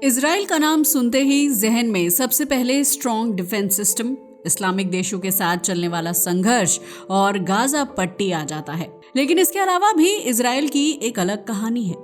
Israel का नाम सुनते ही जहन में सबसे पहले स्ट्रॉन्ग डिफेंस सिस्टम, इस्लामिक देशों के साथ चलने वाला संघर्ष और गाजा पट्टी आ जाता है। लेकिन इसके अलावा भी इजराइल की एक अलग कहानी है।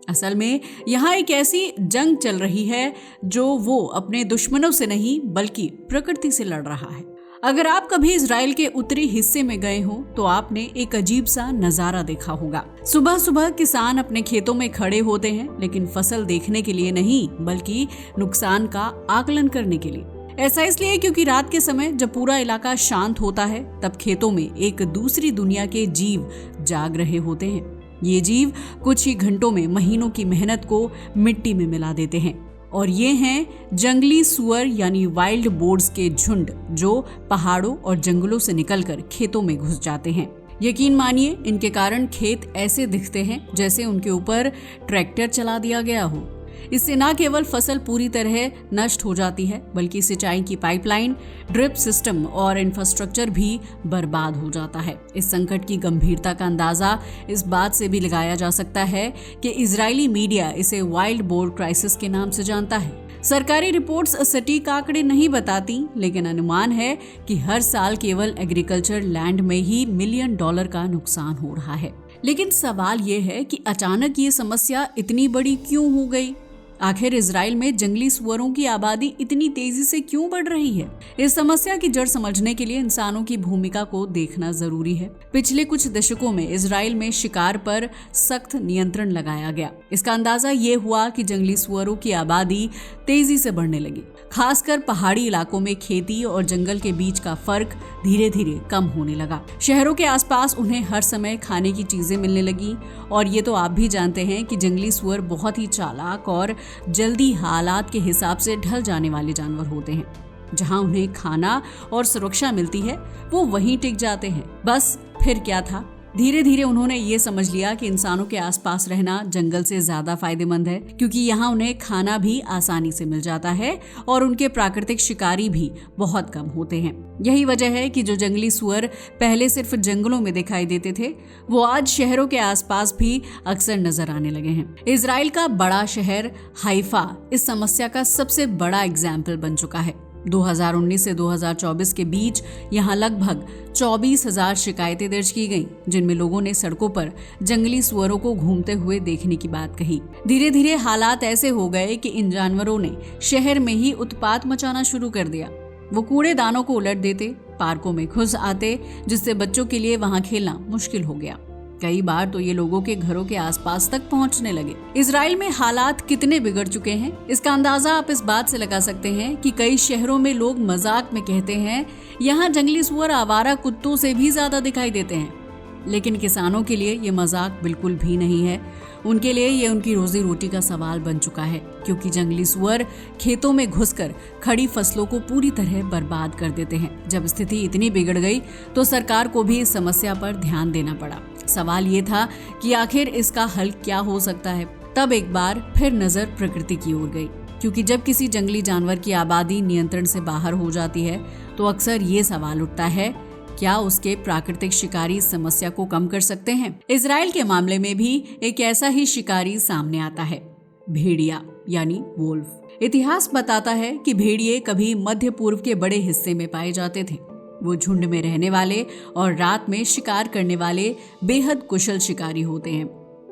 असल में यहाँ एक ऐसी जंग चल रही है जो वो अपने दुश्मनों से नहीं बल्कि प्रकृति से लड़ रहा है। अगर आप कभी इजराइल के उत्तरी हिस्से में गए हो तो आपने एक अजीब सा नजारा देखा होगा। सुबह सुबह किसान अपने खेतों में खड़े होते हैं, लेकिन फसल देखने के लिए नहीं बल्कि नुकसान का आकलन करने के लिए। ऐसा इसलिए क्योंकि रात के समय जब पूरा इलाका शांत होता है तब खेतों में एक दूसरी दुनिया के जीव जाग रहे होते हैं। ये जीव कुछ ही घंटों में महीनों की मेहनत को मिट्टी में मिला देते हैं। और ये हैं जंगली सुअर यानी वाइल्ड बोर्ड्स के झुंड जो पहाड़ों और जंगलों से निकलकर खेतों में घुस जाते हैं। यकीन मानिए, इनके कारण खेत ऐसे दिखते हैं जैसे उनके ऊपर ट्रैक्टर चला दिया गया हो। इससे न केवल फसल पूरी तरह नष्ट हो जाती है बल्कि सिंचाई की पाइपलाइन, ड्रिप सिस्टम और इंफ्रास्ट्रक्चर भी बर्बाद हो जाता है। इस संकट की गंभीरता का अंदाजा इस बात से भी लगाया जा सकता है कि इजरायली मीडिया इसे वाइल्ड बोर क्राइसिस के नाम से जानता है। सरकारी रिपोर्ट्स सटीक आंकड़े नहीं बताती, लेकिन अनुमान है कि हर साल केवल एग्रीकल्चर लैंड में ही $1 मिलियन का नुकसान हो रहा है। लेकिन सवाल ये है कि अचानक ये समस्या इतनी बड़ी क्यों हो गई? आखिर इजराइल में जंगली सुअरों की आबादी इतनी तेजी से क्यों बढ़ रही है? इस समस्या की जड़ समझने के लिए इंसानों की भूमिका को देखना जरूरी है। पिछले कुछ दशकों में इजराइल में शिकार पर सख्त नियंत्रण लगाया गया। इसका अंदाजा ये हुआ कि जंगली सुअरों की आबादी तेजी से बढ़ने लगी। खासकर पहाड़ी इलाकों में खेती और जंगल के बीच का फर्क धीरे धीरे कम होने लगा। शहरों के आसपास उन्हें हर समय खाने की चीजें मिलने लगी। और ये तो आप भी जानते हैं कि जंगली सुअर बहुत ही चालाक और जल्दी हालात के हिसाब से ढल जाने वाले जानवर होते हैं। जहां उन्हें खाना और सुरक्षा मिलती है वो वहीं टिक जाते हैं। बस फिर क्या था, धीरे धीरे उन्होंने ये समझ लिया कि इंसानों के आसपास रहना जंगल से ज्यादा फायदेमंद है, क्योंकि यहाँ उन्हें खाना भी आसानी से मिल जाता है और उनके प्राकृतिक शिकारी भी बहुत कम होते हैं। यही वजह है कि जो जंगली सुअर पहले सिर्फ जंगलों में दिखाई देते थे वो आज शहरों के आसपास भी अक्सर नजर आने लगे हैं। इजराइल का बड़ा शहर हाइफा इस समस्या का सबसे बड़ा एग्जाम्पल बन चुका है। 2019 से 2024 के बीच यहाँ लगभग 24,000 शिकायतें दर्ज की गईं, जिनमें लोगों ने सड़कों पर जंगली सुअरों को घूमते हुए देखने की बात कही। धीरे धीरे हालात ऐसे हो गए कि इन जानवरों ने शहर में ही उत्पात मचाना शुरू कर दिया। वो कूड़ेदानों को उलट देते, पार्कों में घुस आते, जिससे बच्चों के लिए वहाँ खेलना मुश्किल हो गया। कई बार तो ये लोगों के घरों के आसपास तक पहुंचने लगे। इजराइल में हालात कितने बिगड़ चुके हैं इसका अंदाजा आप इस बात से लगा सकते हैं कि कई शहरों में लोग मजाक में कहते हैं यहाँ जंगली सुअर आवारा कुत्तों से भी ज्यादा दिखाई देते हैं। लेकिन किसानों के लिए ये मजाक बिल्कुल भी नहीं है। उनके लिए ये उनकी रोजी रोटी का सवाल बन चुका है, क्योंकि जंगली सुअर खेतों में घुसकर खड़ी फसलों को पूरी तरह बर्बाद कर देते हैं। जब स्थिति इतनी बिगड़ गई तो सरकार को भी इस समस्या पर ध्यान देना पड़ा। सवाल ये था कि आखिर इसका हल क्या हो सकता है। तब एक बार फिर नजर प्रकृति की ओर गई, क्योंकि जब किसी जंगली जानवर की आबादी नियंत्रण से बाहर हो जाती है तो अक्सर ये सवाल उठता है, क्या उसके प्राकृतिक शिकारी इस समस्या को कम कर सकते हैं? इजराइल के मामले में भी एक ऐसा ही शिकारी सामने आता है, भेड़िया यानी वोल्फ। इतिहास बताता है कि भेड़िए कभी मध्य पूर्व के बड़े हिस्से में पाए जाते थे। वो झुंड में रहने वाले और रात में शिकार करने वाले बेहद कुशल शिकारी होते हैं।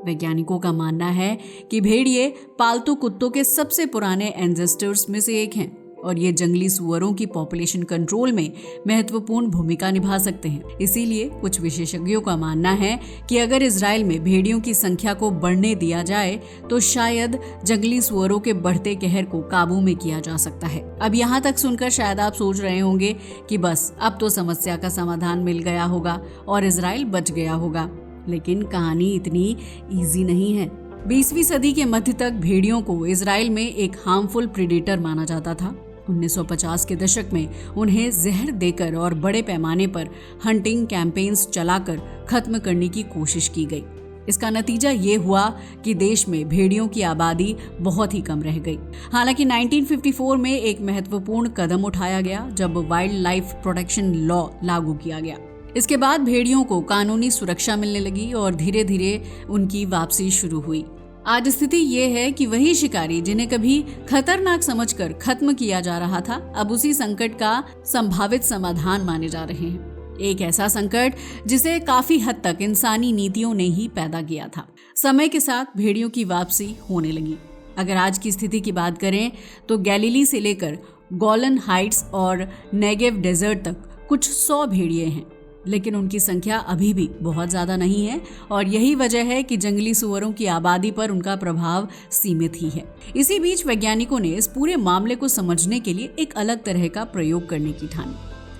वैज्ञानिकों का मानना है कि भेड़िए पालतू कुत्तों के सबसे पुराने एंसेस्टर्स में से एक हैं और ये जंगली सुअरों की पॉपुलेशन कंट्रोल में महत्वपूर्ण भूमिका निभा सकते हैं। इसीलिए कुछ विशेषज्ञों का मानना है कि अगर इजराइल में भेड़ियों की संख्या को बढ़ने दिया जाए तो शायद जंगली सुअरों के बढ़ते कहर को काबू में किया जा सकता है। अब यहाँ तक सुनकर शायद आप सोच रहे होंगे कि बस अब तो समस्या का समाधान मिल गया होगा और इजराइल बच गया होगा, लेकिन कहानी इतनी इजी नहीं है। 20वीं सदी के मध्य तक भेड़ियों को इजराइल में एक हार्मफुल प्रेडेटर माना जाता था। 1950 के दशक में उन्हें जहर देकर और बड़े पैमाने पर हंटिंग कैंपेन्स चलाकर खत्म करने की कोशिश की गई। इसका नतीजा ये हुआ कि देश में भेड़ियों की आबादी बहुत ही कम रह गई। हालांकि 1954 में एक महत्वपूर्ण कदम उठाया गया जब वाइल्ड लाइफ प्रोटेक्शन लॉ लागू किया गया। इसके बाद भेड़ियों को कानूनी सुरक्षा मिलने लगी और धीरे धीरे उनकी वापसी शुरू हुई। आज स्थिति ये है कि वही शिकारी जिन्हें कभी खतरनाक समझकर खत्म किया जा रहा था, अब उसी संकट का संभावित समाधान माने जा रहे हैं। एक ऐसा संकट जिसे काफी हद तक इंसानी नीतियों ने ही पैदा किया था। समय के साथ भेड़ियों की वापसी होने लगी। अगर आज की स्थिति की बात करें तो गैलीली से लेकर गोलन हाइट्स और नेगेव डेजर्ट तक कुछ 100 भेड़िए हैं, लेकिन उनकी संख्या अभी भी बहुत ज्यादा नहीं है और यही वजह है कि जंगली सुअरों की आबादी पर उनका प्रभाव सीमित ही है। इसी बीच वैज्ञानिकों ने इस पूरे मामले को समझने के लिए एक अलग तरह का प्रयोग करने की ठानी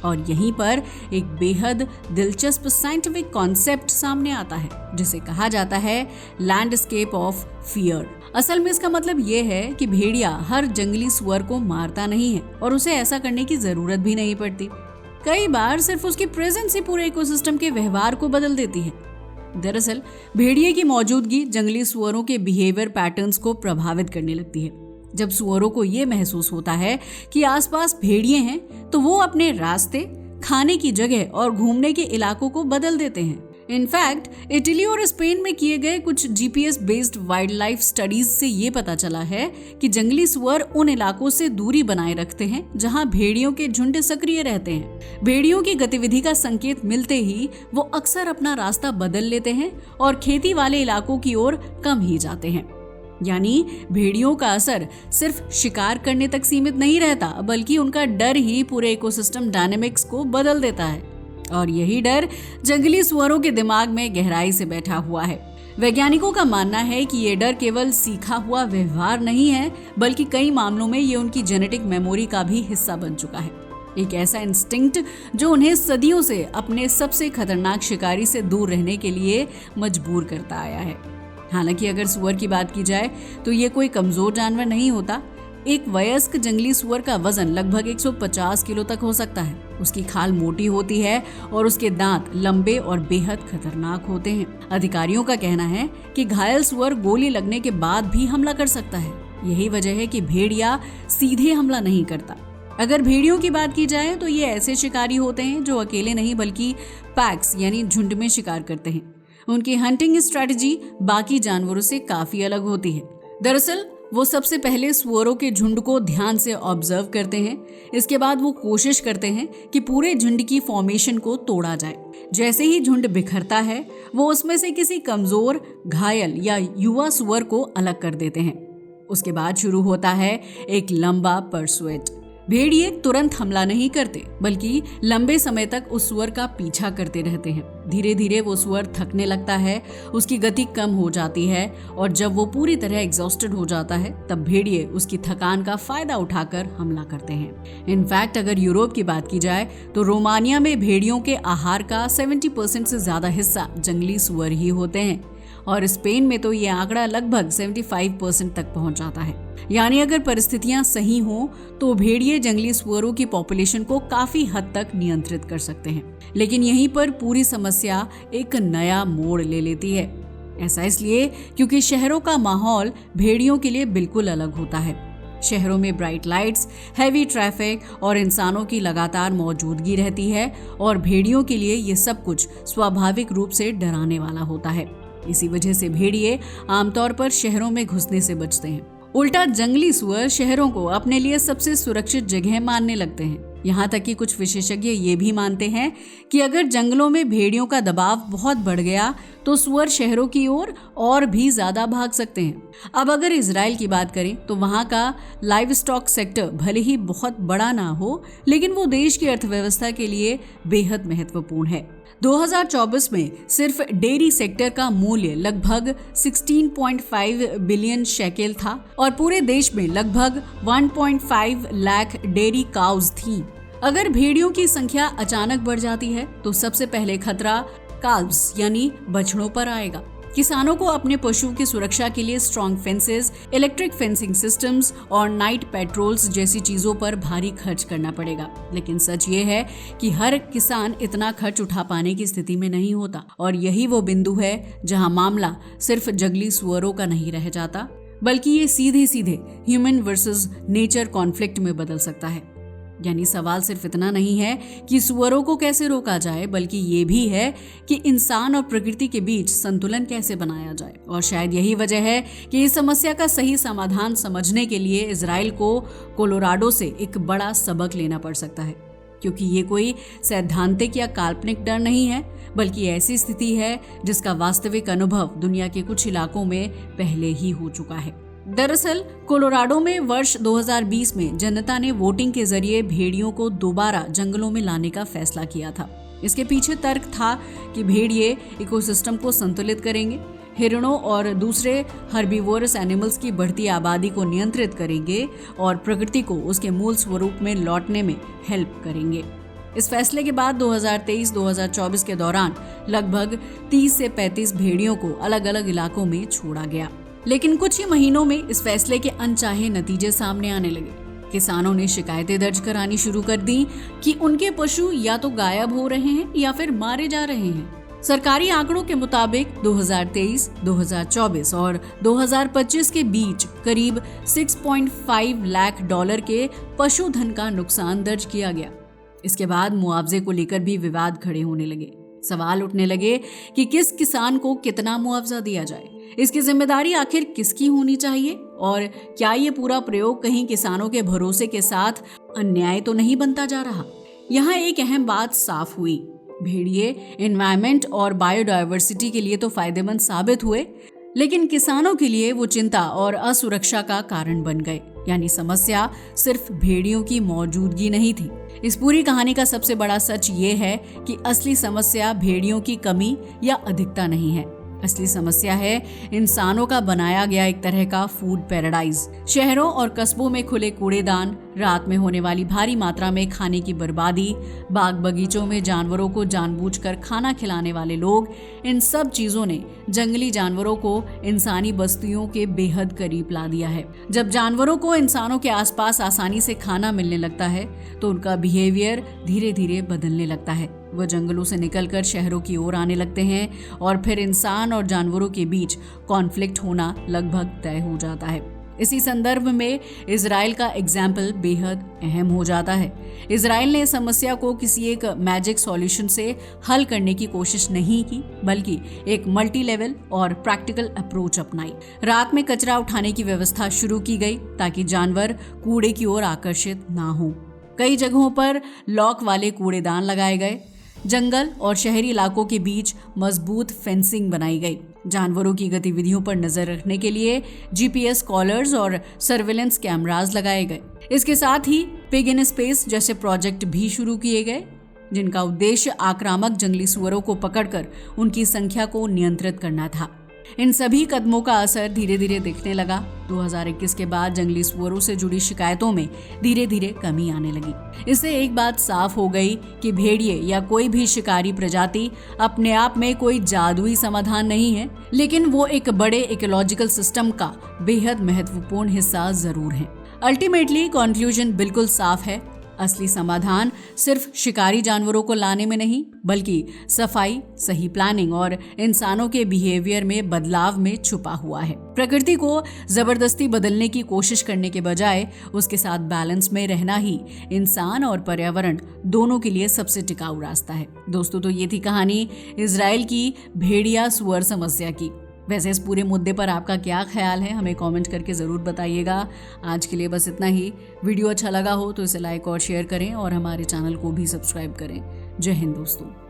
और यहीं पर एक बेहद दिलचस्प साइंटिफिक कॉन्सेप्ट सामने आता है जिसे कहा जाता है लैंडस्केप ऑफ फियर। असल में इसका मतलब ये है कि भेड़िया हर जंगली सुअर को मारता नहीं है और उसे ऐसा करने की जरूरत भी नहीं पड़ती। कई बार सिर्फ उसकी प्रेजेंस ही पूरे इकोसिस्टम के व्यवहार को बदल देती है। दरअसल भेड़िए की मौजूदगी जंगली सुअरों के बिहेवियर पैटर्न्स को प्रभावित करने लगती है। जब सुअरों को ये महसूस होता है कि आसपास भेड़िए हैं तो वो अपने रास्ते, खाने की जगह और घूमने के इलाकों को बदल देते हैं। इनफैक्ट इटली और स्पेन में किए गए कुछ GPS based wild life studies से ये पता चला है कि जंगली सुअर उन इलाकों से दूरी बनाए रखते हैं जहां भेड़ियों के झुंड सक्रिय रहते हैं। भेड़ियों की गतिविधि का संकेत मिलते ही वो अक्सर अपना रास्ता बदल लेते हैं और खेती वाले इलाकों की ओर कम ही जाते हैं। यानी भेड़ियों का असर सिर्फ शिकार करने तक सीमित नहीं रहता, बल्कि उनका डर ही पूरे इकोसिस्टम डायनेमिक्स को बदल देता है और यही डर जंगली सुअरों के दिमाग में गहराई से बैठा हुआ है। वैज्ञानिकों का मानना है कि ये डर केवल सीखा हुआ व्यवहार नहीं है, बल्कि कई मामलों में ये उनकी जेनेटिक मेमोरी का भी हिस्सा बन चुका है। एक ऐसा इंस्टिंक्ट जो उन्हें सदियों से अपने सबसे खतरनाक शिकारी से दूर रहने के लिए मजबूर करता आया है। हालांकि अगर सुअर की बात की जाए तो ये कोई कमजोर जानवर नहीं होता। एक वयस्क जंगली सुअर का वजन लगभग 150 किलो तक हो सकता है। उसकी खाल मोटी होती है और उसके दांत लंबे और बेहद खतरनाक होते हैं। अधिकारियों का कहना है कि घायल सुअर गोली लगने के बाद भी हमला कर सकता है। यही वजह है कि भेड़िया सीधे हमला नहीं करता। अगर भेड़ियों की बात की जाए तो ये ऐसे शिकारी होते हैं जो अकेले नहीं बल्कि पैक्स यानी झुंड में शिकार करते हैं। उनकी हंटिंग स्ट्रेटजी बाकी जानवरों से काफी अलग होती है। दरअसल वो सबसे पहले सुअरों के झुंड को ध्यान से ऑब्जर्व करते हैं। इसके बाद वो कोशिश करते हैं कि पूरे झुंड की फॉर्मेशन को तोड़ा जाए। जैसे ही झुंड बिखरता है वो उसमें से किसी कमजोर, घायल या युवा सुअर को अलग कर देते हैं। उसके बाद शुरू होता है एक लंबा परसुएट। भेड़िए तुरंत हमला नहीं करते, बल्कि लंबे समय तक उस सुअर का पीछा करते रहते हैं। धीरे धीरे वो सुअर थकने लगता है, उसकी गति कम हो जाती है और जब वो पूरी तरह एग्जॉस्टेड हो जाता है तब भेड़िए उसकी थकान का फायदा उठाकर हमला करते हैं। इनफैक्ट अगर यूरोप की बात की जाए तो रोमानिया में भेड़ियों के आहार का 70% से ज्यादा हिस्सा जंगली सुअर ही होते हैं और स्पेन में तो ये आंकड़ा लगभग 75% तक पहुंच जाता है। यानी अगर परिस्थितियां सही हों तो भेड़िए जंगली सुअरों की पॉपुलेशन को काफी हद तक नियंत्रित कर सकते हैं। लेकिन यहीं पर पूरी समस्या एक नया मोड़ ले लेती है। ऐसा इसलिए क्योंकि शहरों का माहौल भेड़ियों के लिए बिल्कुल अलग होता है। शहरों में ब्राइट लाइट्स, हैवी ट्रैफिक और इंसानों की लगातार मौजूदगी रहती है और भेड़ियों के लिए ये सब कुछ स्वाभाविक रूप से डराने वाला होता है। इसी वजह से भेड़िए आमतौर पर शहरों में घुसने से बचते हैं। उल्टा जंगली सुअर शहरों को अपने लिए सबसे सुरक्षित जगह मानने लगते हैं। यहाँ तक कि कुछ विशेषज्ञ ये भी मानते हैं कि अगर जंगलों में भेड़ियों का दबाव बहुत बढ़ गया तो सुअर शहरों की ओर और भी ज्यादा भाग सकते हैं। अब अगर इजराइल की बात करें तो वहाँ का लाइव स्टॉक सेक्टर भले ही बहुत बड़ा ना हो, लेकिन वो देश की अर्थव्यवस्था के लिए बेहद महत्वपूर्ण है। 2024 में सिर्फ डेयरी सेक्टर का मूल्य लगभग 16.5 बिलियन शेकेल था और पूरे देश में लगभग 1.5 लाख डेयरी काउज थीं। अगर भेड़ियों की संख्या अचानक बढ़ जाती है तो सबसे पहले खतरा काल्व्स यानी बछड़ों पर आएगा। किसानों को अपने पशुओं की सुरक्षा के लिए strong fences, electric fencing systems और नाइट पेट्रोल्स जैसी चीजों पर भारी खर्च करना पड़ेगा। लेकिन सच ये है कि हर किसान इतना खर्च उठा पाने की स्थिति में नहीं होता और यही वो बिंदु है जहां मामला सिर्फ जंगली सुअरों का नहीं रह जाता, बल्कि ये सीधे सीधे ह्यूमन वर्सेस नेचर कॉन्फ्लिक्ट में बदल सकता है। यानी सवाल सिर्फ इतना नहीं है कि सुअरों को कैसे रोका जाए, बल्कि ये भी है कि इंसान और प्रकृति के बीच संतुलन कैसे बनाया जाए। और शायद यही वजह है कि इस समस्या का सही समाधान समझने के लिए इजराइल को कोलोराडो से एक बड़ा सबक लेना पड़ सकता है, क्योंकि ये कोई सैद्धांतिक या काल्पनिक डर नहीं है, बल्कि ऐसी स्थिति है जिसका वास्तविक अनुभव दुनिया के कुछ इलाकों में पहले ही हो चुका है। दरअसल कोलोराडो में वर्ष 2020 में जनता ने वोटिंग के जरिए भेड़ियों को दोबारा जंगलों में लाने का फैसला किया था। इसके पीछे तर्क था कि भेड़िए इकोसिस्टम को संतुलित करेंगे, हिरणों और दूसरे हर्बीवोरस एनिमल्स की बढ़ती आबादी को नियंत्रित करेंगे और प्रकृति को उसके मूल स्वरूप में लौटने में हेल्प करेंगे। इस फैसले के बाद 2023-2024 के दौरान लगभग 30 से 35 भेड़ियों को अलग अलग इलाकों में छोड़ा गया। लेकिन कुछ ही महीनों में इस फैसले के अनचाहे नतीजे सामने आने लगे। किसानों ने शिकायतें दर्ज करानी शुरू कर दी कि उनके पशु या तो गायब हो रहे हैं या फिर मारे जा रहे हैं। सरकारी आंकड़ों के मुताबिक 2023, 2024 और 2025 के बीच करीब $6.5 लाख के पशुधन का नुकसान दर्ज किया गया। इसके बाद मुआवजे को लेकर भी विवाद खड़े होने लगे। सवाल उठने लगे कि किस किसान को कितना मुआवजा दिया जाए, इसकी जिम्मेदारी आखिर किसकी होनी चाहिए, और क्या ये पूरा प्रयोग कहीं किसानों के भरोसे के साथ अन्याय तो नहीं बनता जा रहा। यहाँ एक अहम बात साफ हुई, भेड़िए एनवायरनमेंट और बायोडायवर्सिटी के लिए तो फायदेमंद साबित हुए, लेकिन किसानों के लिए वो चिंता और असुरक्षा का कारण बन गए। यानी समस्या सिर्फ भेड़ियों की मौजूदगी नहीं थी। इस पूरी कहानी का सबसे बड़ा सच ये है कि असली समस्या भेड़ियों की कमी या अधिकता नहीं है। असली समस्या है इंसानों का बनाया गया एक तरह का फूड पैराडाइज। शहरों और कस्बों में खुले कूड़ेदान, रात में होने वाली भारी मात्रा में खाने की बर्बादी, बाग बगीचों में जानवरों को जानबूझकर खाना खिलाने वाले लोग, इन सब चीजों ने जंगली जानवरों को इंसानी बस्तियों के बेहद करीब ला दिया है। जब जानवरों को इंसानों के आसपास आसानी से खाना मिलने लगता है तो उनका बिहेवियर धीरे धीरे बदलने लगता है। वो जंगलों से निकलकर शहरों की ओर आने लगते हैं और फिर इंसान और जानवरों के बीच कॉन्फ्लिक्ट होना लगभग तय हो जाता है। इसी संदर्भ में इजराइल का एग्जाम्पल बेहद अहम हो जाता है। इजराइल ने इस समस्या को किसी एक मैजिक सॉल्यूशन से हल करने की कोशिश नहीं की, बल्कि एक मल्टी लेवल और प्रैक्टिकल अप्रोच अपनाई। रात में कचरा उठाने की व्यवस्था शुरू की गई ताकि जानवर कूड़े की ओर आकर्षित ना हो। कई जगहों पर लॉक वाले कूड़ेदान लगाए गए। जंगल और शहरी इलाकों के बीच मजबूत फेंसिंग बनाई गई। जानवरों की गतिविधियों पर नजर रखने के लिए GPS कॉलर्स और सर्विलेंस कैमरास लगाए गए। इसके साथ ही पिग इन स्पेस जैसे प्रोजेक्ट भी शुरू किए गए, जिनका उद्देश्य आक्रामक जंगली सुअरों को पकड़कर उनकी संख्या को नियंत्रित करना था। इन सभी कदमों का असर धीरे धीरे दिखने लगा। 2021 के बाद जंगली सुअरों से जुड़ी शिकायतों में धीरे धीरे कमी आने लगी। इससे एक बात साफ हो गई कि भेड़िए या कोई भी शिकारी प्रजाति अपने आप में कोई जादुई समाधान नहीं है, लेकिन वो एक बड़े इकोलॉजिकल सिस्टम का बेहद महत्वपूर्ण हिस्सा जरूर है। अल्टीमेटली कंक्लूजन बिल्कुल साफ है, असली समाधान सिर्फ शिकारी जानवरों को लाने में नहीं, बल्कि सफाई, सही प्लानिंग और इंसानों के बिहेवियर में बदलाव में छुपा हुआ है। प्रकृति को जबरदस्ती बदलने की कोशिश करने के बजाय उसके साथ बैलेंस में रहना ही इंसान और पर्यावरण दोनों के लिए सबसे टिकाऊ रास्ता है। दोस्तों, तो ये थी कहानी इजराइल की भेड़िया सुअर समस्या की। वैसे इस पूरे मुद्दे पर आपका क्या ख्याल है, हमें कमेंट करके ज़रूर बताइएगा। आज के लिए बस इतना ही। वीडियो अच्छा लगा हो तो इसे लाइक और शेयर करें और हमारे चैनल को भी सब्सक्राइब करें। जय हिंद दोस्तों।